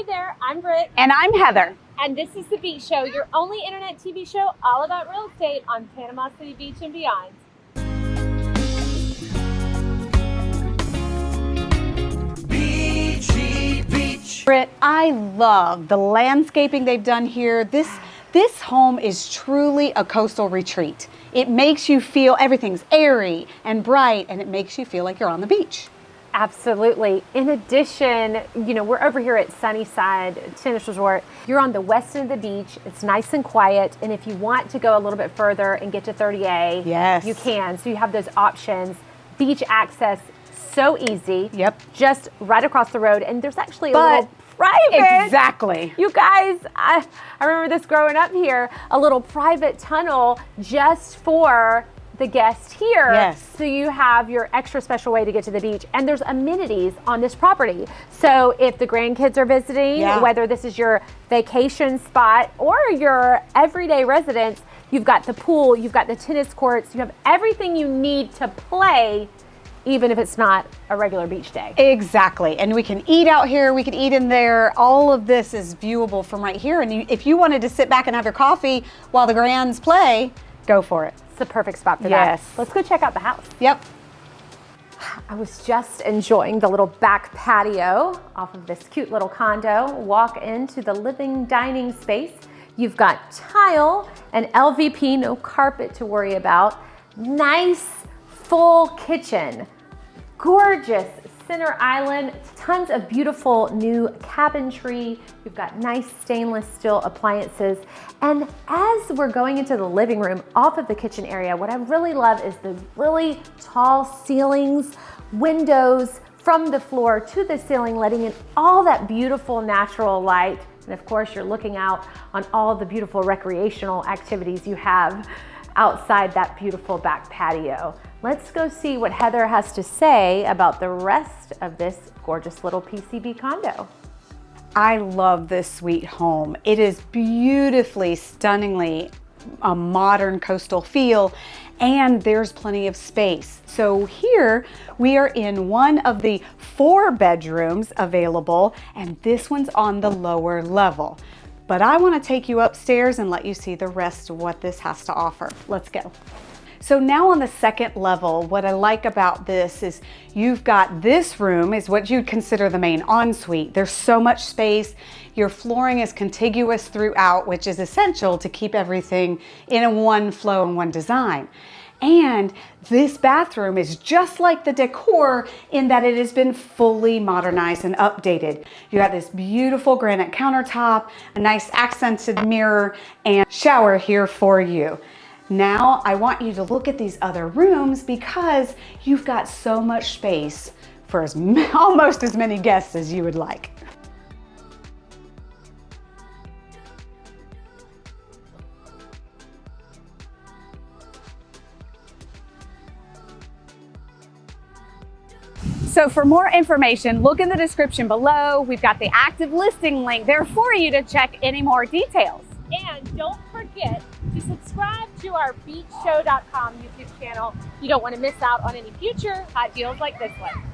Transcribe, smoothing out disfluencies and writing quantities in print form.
Hey there, I'm Britt. And I'm Heather. And this is The Beach Show, your only internet TV show all about real estate on Panama City Beach and beyond. Beachy Beach. Britt, I love the landscaping they've done here. This home is truly a coastal retreat. It makes you feel everything's airy and bright, and it makes you feel like you're on the beach. Absolutely. In addition, we're over here at Sunnyside Tennis Resort. You're on the west end of the beach. It's nice and quiet. And if you want to go a little bit further and get to 30A, yes, you can. So you have those options. Beach access, so easy. Yep. Just right across the road. And there's actually a little private. Exactly. You guys, I remember this growing up here, a little private tunnel just for the guests here. Yes. So you have your extra special way to get to the beach, and there's amenities on this property. So if the grandkids are visiting, whether this is your vacation spot or your everyday residence, you've got the pool, you've got the tennis courts, you have everything you need to play, even if it's not a regular beach day. Exactly. And we can eat out here, we can eat in there. All of this is viewable from right here. And if you wanted to sit back and have your coffee while the grands play, go for it. It's the perfect spot for that. Yes. Let's go check out the house. Yep. I was just enjoying the little back patio off of this cute little condo. Walk into the living dining space. You've got tile and LVP, no carpet to worry about. Nice full kitchen. Gorgeous center island, tons of beautiful new cabinetry. You've got nice stainless steel appliances. And as we're going into the living room off of the kitchen area, what I really love is the really tall ceilings, windows from the floor to the ceiling, letting in all that beautiful natural light. And of course, you're looking out on all the beautiful recreational activities you have outside that beautiful back patio. Let's go see what Heather has to say about the rest of this gorgeous little PCB condo. I love this sweet home. It is beautifully, stunningly a modern coastal feel, and there's plenty of space. So here we are in one of the 4 bedrooms available, and this one's on the lower level. But I want to take you upstairs and let you see the rest of what this has to offer. Let's go. So now on the second level, what I like about this is you've got this room is what you'd consider the main ensuite. There's so much space. Your flooring is contiguous throughout, which is essential to keep everything in a one flow and one design. And this bathroom is just like the decor in that it has been fully modernized and updated. You got this beautiful granite countertop, a nice accented mirror, and shower here for you. Now I want you to look at these other rooms because you've got so much space for almost as many guests as you would like. So for more information, look in the description below. We've got the active listing link there for you to check any more details. And don't forget to subscribe to our beachshow.com YouTube channel. You don't want to miss out on any future hot deals like this one.